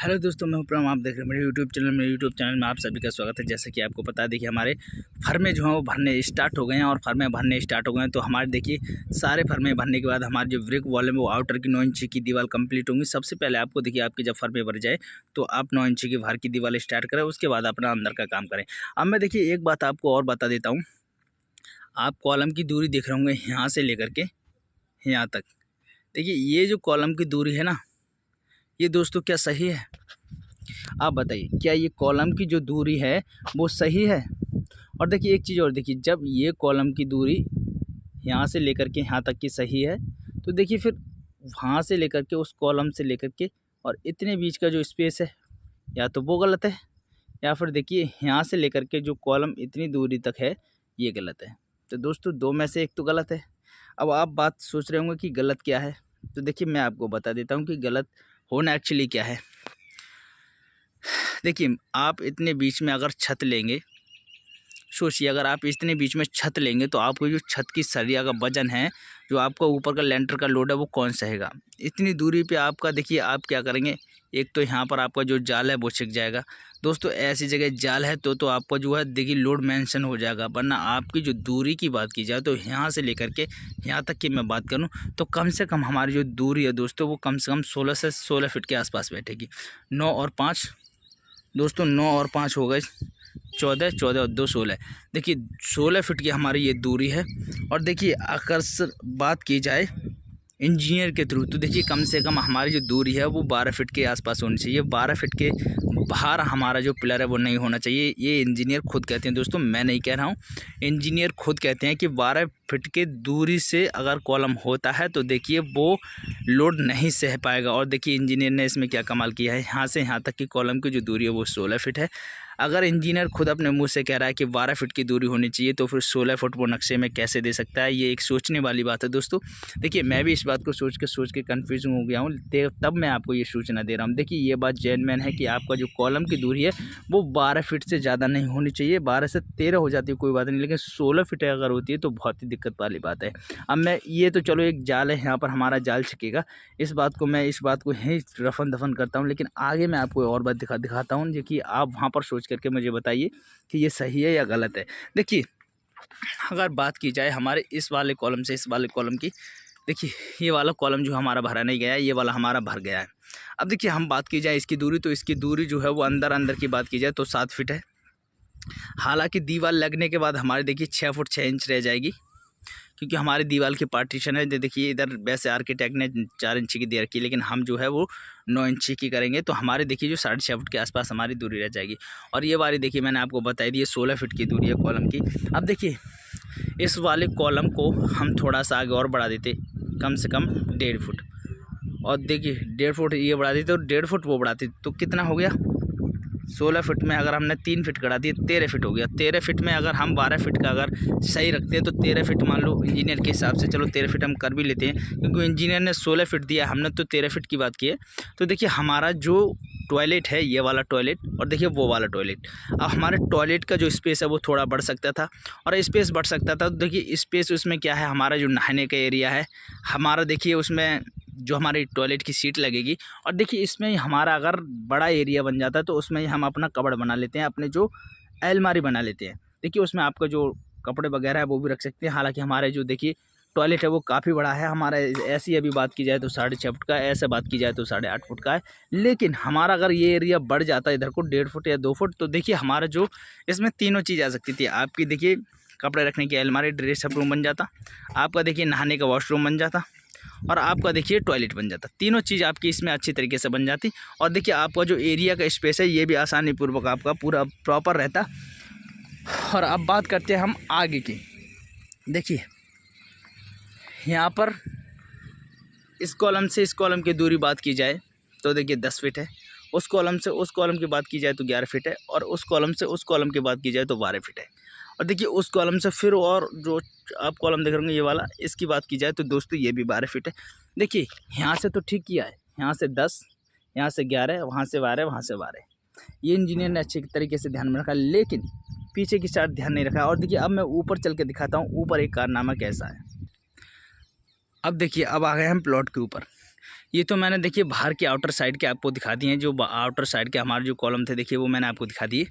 Hello दोस्तों, मैं हूं प्रम। आप देख रहे हैं मेरे यूट्यूब चैनल में आप सभी का स्वागत है। जैसे कि आपको पता है, देखिए हमारे फर्में जो हैं वो भरने स्टार्ट हो गए हैं और फर्में भरने स्टार्ट हो गए हैं। तो हमारे देखिए सारे फर्में भरने के बाद हमारी जो ब्रिक वॉल है वो आउटर की 9 इंची की दीवार कंप्लीट होंगी। सबसे पहले आपको देखिए आपकी जब फर्में भर जाए तो आप 9 इंची की बाहर की दीवार स्टार्ट करें, उसके बाद अपना अंदर का काम करें। अब मैं देखिए एक बात आपको और बता देता हूँ। आप कॉलम की दूरी देख रहे होंगे यहाँ से लेकर के यहाँ तक। देखिए ये जो कॉलम की दूरी है ना, ये दोस्तों क्या सही है? आप बताइए, क्या ये कॉलम की जो दूरी है वो सही है? और देखिए एक चीज़ और, देखिए जब ये कॉलम की दूरी यहाँ से लेकर के यहाँ तक की सही है, तो देखिए फिर वहाँ से लेकर के उस कॉलम से लेकर के और इतने बीच का जो स्पेस है, या तो वो गलत है, या फिर देखिए यहाँ से लेकर के जो कॉलम इतनी दूरी तक है ये गलत है। तो दोस्तों दो में से एक तो गलत है। अब आप बात सोच रहे होंगे कि गलत क्या है, तो देखिए मैं आपको बता देता हूँ कि गलत होना एक्चुअली क्या है। देखिए आप इतने बीच में अगर छत लेंगे, सोचिए अगर आप इतने बीच में छत लेंगे तो आपको जो छत की सरिया का वजन है, जो आपका ऊपर का लेंटर का लोड है, वो कौन सहेगा? इतनी दूरी पे आपका देखिए आप क्या करेंगे, एक तो यहाँ पर आपका जो जाल है वो छिक जाएगा। दोस्तों ऐसी जगह जाल है तो आपका जो है देखिए लोड मेंशन हो जाएगा। वरना आपकी जो दूरी की बात की जाए तो यहाँ से लेकर के यहाँ तक की मैं बात करूँ तो कम से कम हमारी जो दूरी है दोस्तों वो कम से कम 16 से 16 फीट के आसपास बैठेगी। 9 और 5 दोस्तों, 9 और 5 हो गए 14, 14 और 2 16। देखिए 16 फीट की हमारी ये दूरी है। और देखिए अगर बात की जाए इंजीनियर के थ्रू तो देखिए कम से कम हमारी जो दूरी है वो 12 फीट के आसपास होनी चाहिए। 12 फीट के बाहर हमारा जो पिलर है वो नहीं होना चाहिए। ये इंजीनियर खुद कहते हैं दोस्तों, मैं नहीं कह रहा हूँ। इंजीनियर खुद कहते हैं कि 12 फीट के दूरी से अगर कॉलम होता है तो देखिए वो लोड नहीं सह पाएगा। और देखिए इंजीनियर ने इसमें क्या कमाल किया है, यहाँ से यहाँ तक की कॉलम की जो दूरी है वो 16 फीट है। अगर इंजीनियर खुद अपने मुंह से कह रहा है कि 12 फीट की दूरी होनी चाहिए तो फिर 16 फुट वो नक्शे में कैसे दे सकता है? ये एक सोचने वाली बात है दोस्तों। देखिए मैं भी इस बात को सोच के कन्फ्यूज हो गया हूँ, तब मैं आपको ये सूचना दे रहा हूँ। देखिए ये बात जेन्युइन है कि आपका जो कॉलम की दूरी है वो 12 फीट से ज़्यादा नहीं होनी चाहिए। 12 से 13 हो जाती है कोई बात नहीं, लेकिन 16 फीट अगर होती है तो बहुत ही दिक्कत वाली बात है। अब मैं ये तो चलो एक जाल है, यहाँ पर हमारा जाल छिकेगा, इस बात को यहीं रफन दफन करता हूँ। लेकिन आगे मैं आपको और बात दिखाता हूँ जो कि आप वहाँ पर सोच करके मुझे बताइए कि ये सही है या गलत है। देखिए अगर बात की जाए हमारे इस वाले कॉलम से इस वाले कॉलम की, देखिए ये वाला कॉलम जो हमारा भरा नहीं गया है, ये वाला हमारा भर गया है। अब देखिए हम बात की जाए इसकी दूरी, तो इसकी दूरी जो है वो अंदर की बात की जाए तो 7 फीट है। हालांकि दीवार लगने के बाद हमारी देखिए 6 फुट 6 इंच रह जाएगी, क्योंकि हमारी दीवार की पार्टीशन है। देखिए इधर वैसे आर्किटेक्ट ने 4 इंची की दे रखी है, लेकिन हम जो है वो 9 इंची की करेंगे। तो हमारे देखिए जो 6.5 फुट के आसपास हमारी दूरी रह जाएगी। और ये वाली देखिए मैंने आपको बताई दी है 16 फीट की दूरी है कॉलम की। अब देखिए इस वाले कॉलम को हम थोड़ा सा आगे और बढ़ा देते, कम से कम 1.5 फुट। और देखिए 1.5 फुट ये बढ़ा देते और 1.5 फुट वो बढ़ाते तो कितना हो गया? 16 फीट में अगर हमने 3 फीट करा दिए 13 फीट हो गया। 13 फीट में अगर हम 12 फीट का अगर सही रखते हैं तो 13 फीट मान लो इंजीनियर के हिसाब से, चलो 13 फीट हम कर भी लेते हैं, क्योंकि इंजीनियर ने 16 फीट दिया, हमने तो 13 फीट की बात की है। तो देखिए हमारा जो टॉयलेट है ये वाला टॉयलेट और देखिए वो वाला टॉयलेट, अब हमारे टॉयलेट का जो स्पेस है वो थोड़ा बढ़ सकता था और स्पेस बढ़ सकता था। तो देखिए स्पेस उसमें क्या है, हमारा जो नहाने का एरिया है हमारा, देखिए उसमें जो हमारी टॉयलेट की सीट लगेगी। और देखिए इसमें हमारा अगर बड़ा एरिया बन जाता है तो उसमें हम अपना कबर्ड बना लेते हैं, अपने जो अलमारी बना लेते हैं। देखिए उसमें आपका जो कपड़े वगैरह है वो भी रख सकते हैं। हालांकि हमारे जो देखिए टॉयलेट है वो काफ़ी बड़ा है हमारा, ऐसी अभी बात की जाए तो 6.5 फुट का है, ऐसे बात की जाए तो 8.5 फुट का है। लेकिन हमारा अगर ये एरिया बढ़ जाता है इधर को 1.5 फुट या 2 फुट, तो देखिए हमारा जो इसमें तीनों चीज़ आ सकती थी। आपकी देखिए कपड़े रखने की अलमारी, ड्रेसअप रूम बन जाता, आपका देखिए नहाने का वॉशरूम बन जाता, और आपका देखिए टॉयलेट बन जाता। तीनों चीज़ आपकी इसमें अच्छी तरीके से बन जाती। और देखिए आपका जो एरिया का स्पेस है ये भी आसानी पूर्वक आपका पूरा प्रॉपर रहता। और अब बात करते हैं हम आगे की। देखिए यहाँ पर इस कॉलम से इस कॉलम की दूरी बात की जाए तो देखिए 10 फीट है। उस कॉलम से उस कॉलम की बात की जाए तो 11 फीट है। और उस कॉलम से उस कॉलम की बात की जाए तो 12 फीट है। और देखिए उस कॉलम से फिर और जो आप कॉलम देख रहे होंगे ये वाला, इसकी बात की जाए तो दोस्तों ये भी 12 फीट है। देखिए यहाँ से तो ठीक किया है, यहाँ से 10, यहाँ से 11, वहाँ से 12, वहाँ से 12, ये इंजीनियर ने अच्छे तरीके से ध्यान में रखा, लेकिन पीछे की साइड ध्यान नहीं रखा। और देखिए अब मैं ऊपर चल के दिखाता हूँ ऊपर एक कारनामा कैसा है। अब देखिए अब आ गए हम प्लॉट के ऊपर। ये तो मैंने देखिए बाहर के आउटर साइड के आपको दिखा दिए हैं, जो आउटर साइड के हमारे जो कॉलम थे देखिए वो मैंने आपको दिखा दिए।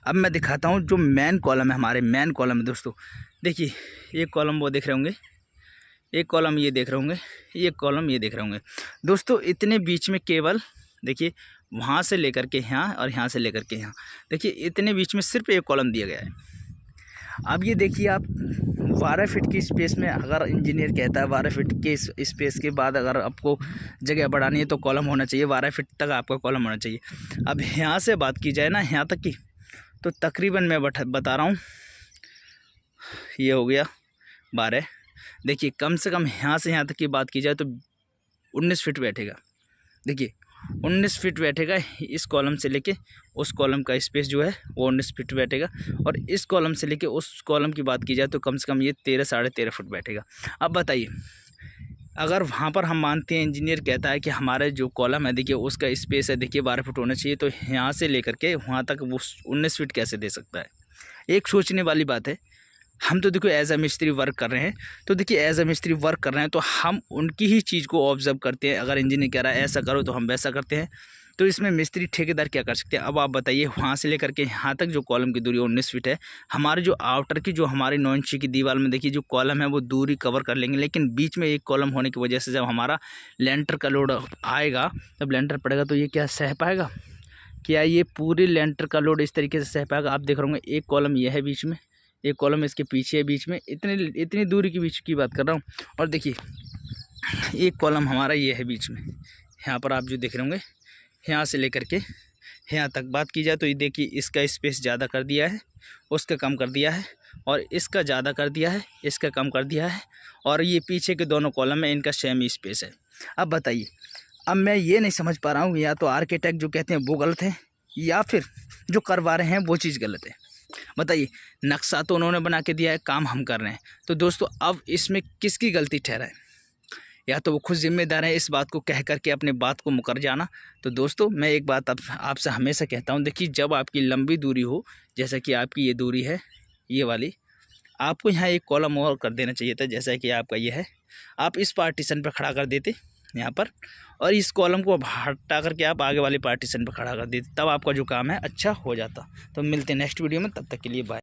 अब मैं दिखाता हूँ जो मेन कॉलम है, हमारे मेन कॉलम है दोस्तों। देखिए एक कॉलम वो देख रहे होंगे, एक कॉलम ये देख रहे होंगे, एक कॉलम ये देख रहे होंगे दोस्तों। इतने बीच में केवल देखिए वहाँ से लेकर के यहाँ और यहाँ से लेकर के यहाँ, देखिए इतने बीच में सिर्फ एक कॉलम दिया गया है। अब ये देखिए आप 12 फीट की स्पेस में अगर इंजीनियर कहता है 12 फीट के स्पेस के बाद अगर आपको जगह बढ़ानी है तो कॉलम होना चाहिए, 12 फीट तक आपका कॉलम होना चाहिए। अब यहाँ से बात की जाए ना यहाँ तक की, तो तकरीबन मैं बता रहा हूँ ये हो गया 12। देखिए कम से कम यहाँ से यहाँ तक की बात की जाए तो 19 फीट बैठेगा। देखिए 19 फीट बैठेगा इस कॉलम से लेके उस कॉलम का स्पेस जो है वो 19 फीट बैठेगा। और इस कॉलम से लेके उस कॉलम की बात की जाए तो कम से कम ये 13 साढ़े 13 फुट बैठेगा। अब बताइए अगर वहाँ पर हम मानते हैं इंजीनियर कहता है कि हमारे जो कॉलम है देखिए उसका स्पेस है देखिए 12 फुट होना चाहिए, तो यहाँ से लेकर के वहाँ तक वो 19 फीट कैसे दे सकता है? एक सोचने वाली बात है। हम तो देखो एज अ मिस्त्री वर्क कर रहे हैं, तो देखिए एज अ मिस्त्री वर्क कर रहे हैं तो हम उनकी ही चीज़ को ऑब्जर्व करते हैं। अगर इंजीनियर कह रहा है ऐसा करो तो हम वैसा करते हैं। तो इसमें मिस्त्री ठेकेदार क्या कर सकते हैं? अब आप बताइए वहाँ से लेकर के यहाँ तक जो कॉलम की दूरी 19 फीट है, हमारे जो आउटर की जो हमारी 9 इंची की दीवार में देखिए जो कॉलम है वो दूरी कवर कर लेंगे, लेकिन बीच में एक कॉलम होने की वजह से जब हमारा लेंटर का लोड आएगा, जब लेंटर पड़ेगा तो ये क्या सह पाएगा? क्या ये पूरी लेंटर का लोड इस तरीके से सह पाएगा? आप देख रहे होंगे एक कॉलम ये है बीच में, एक कॉलम इसके पीछे है बीच में, इतनी दूरी के बीच की बात कर रहा हूँ। और देखिए एक कॉलम हमारा ये है बीच में, यहाँ पर आप जो देख रहे होंगे यहाँ से लेकर के यहाँ तक बात की जाए तो ये देखिए इसका स्पेस ज़्यादा कर दिया है, उसका कम कर दिया है, और इसका ज़्यादा कर दिया है, इसका कम कर दिया है, और ये पीछे के दोनों कॉलम है इनका सेम स्पेस है। अब बताइए, अब मैं ये नहीं समझ पा रहा हूँ या तो आर्किटेक्ट जो कहते हैं वो गलत है या फिर जो करवा रहे हैं वो चीज़ गलत है। बताइए, नक्शा तो उन्होंने बना के दिया है, काम हम कर रहे हैं, तो दोस्तों अब इसमें किसकी गलती ठहरा है? या तो वो खुद जिम्मेदार है इस बात को कह करके अपने बात को मुकर जाना। तो दोस्तों मैं एक बात आपसे हमेशा कहता हूँ, देखिए जब आपकी लंबी दूरी हो, जैसा कि आपकी ये दूरी है ये वाली, आपको यहाँ एक कॉलम और कर देना चाहिए था, जैसा कि आपका ये है, आप इस पार्टीशन पर खड़ा कर देते यहाँ पर, और इस कॉलम को हटा करके आप आगे वाले पार्टीशन पर खड़ा कर देते, तब आपका जो काम है अच्छा हो जाता। तो मिलते हैं नेक्स्ट वीडियो में, तब तक के लिए बाय।